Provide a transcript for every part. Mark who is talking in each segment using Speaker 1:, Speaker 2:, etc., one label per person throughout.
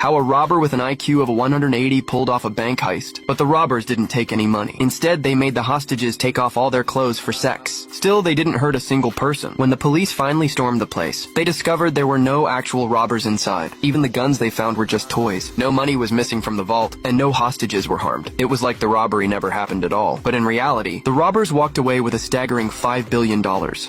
Speaker 1: how a robber with an IQ of 180 pulled off a bank heist, but the robbers didn't take any money. Instead, they made the hostages take off all their clothes for sex. Still, they didn't hurt a single person. When the police finally stormed the place, they discovered there were no actual robbers inside. Even the guns they found were just toys. No money was missing from the vault, and no hostages were harmed. It was like the robbery never happened at all. But in reality, the robbers walked away with a staggering $5 billion.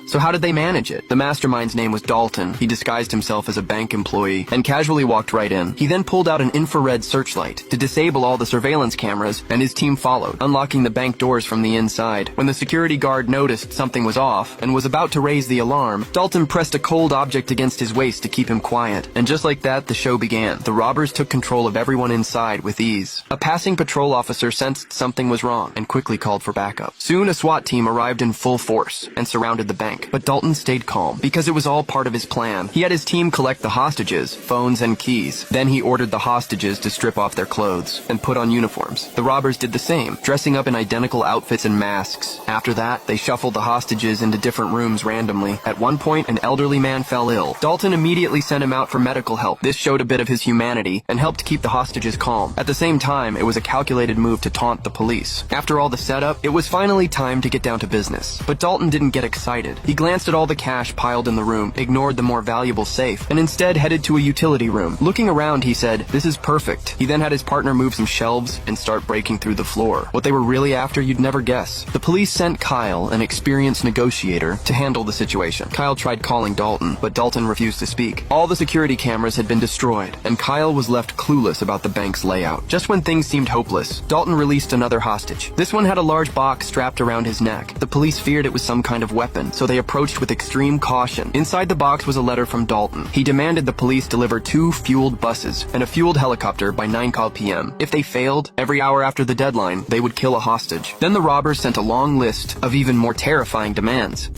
Speaker 1: So how did they manage it? The mastermind's name was Dalton. He disguised himself as a bank employee and casually walked right in. He then pulled out an infrared searchlight to disable all the surveillance cameras, and his team followed, unlocking the bank doors from the inside. When the security guard noticed something was off and was about to raise the alarm, Dalton pressed a cold object against his waist to keep him quiet. And just like that, the show began. The robbers took control of everyone inside with ease. A passing patrol officer sensed something was wrong and quickly called for backup. Soon, a SWAT team arrived in full force and surrounded the bank. But Dalton stayed calm because it was all part of his plan. He had his team collect the hostages, phones, and keys. Then he ordered the hostages to strip off their clothes and put on uniforms. The robbers did the same, dressing up in identical outfits and masks. After that, they shuffled the hostages into different rooms randomly. At one point, an elderly man fell ill. Dalton immediately sent him out for medical help. This showed a bit of his humanity and helped keep the hostages calm. At the same time, it was a calculated move to taunt the police. After all the setup, it was finally time to get down to business. But Dalton didn't get excited. He glanced at all the cash piled in the room, ignored the more valuable safe, and instead headed to a utility room. Looking around, he said, "This is perfect." He then had his partner move some shelves and start breaking through the floor. What they were really after, you'd never guess. The police sent Kyle, an experienced negotiator, to handle the situation. Kyle tried calling Dalton, but Dalton refused to speak. All the security cameras had been destroyed, and Kyle was left clueless about the bank's layout. Just when things seemed hopeless, Dalton released another hostage. This one had a large box strapped around his neck. The police feared it was some kind of weapon, so they approached with extreme caution. Inside the box was a letter from Dalton. He demanded the police deliver 2 fueled buses and a fueled helicopter by 9 p.m. If they failed, every hour after the deadline, they would kill a hostage. Then the robbers sent a long list of even more terrifying demands.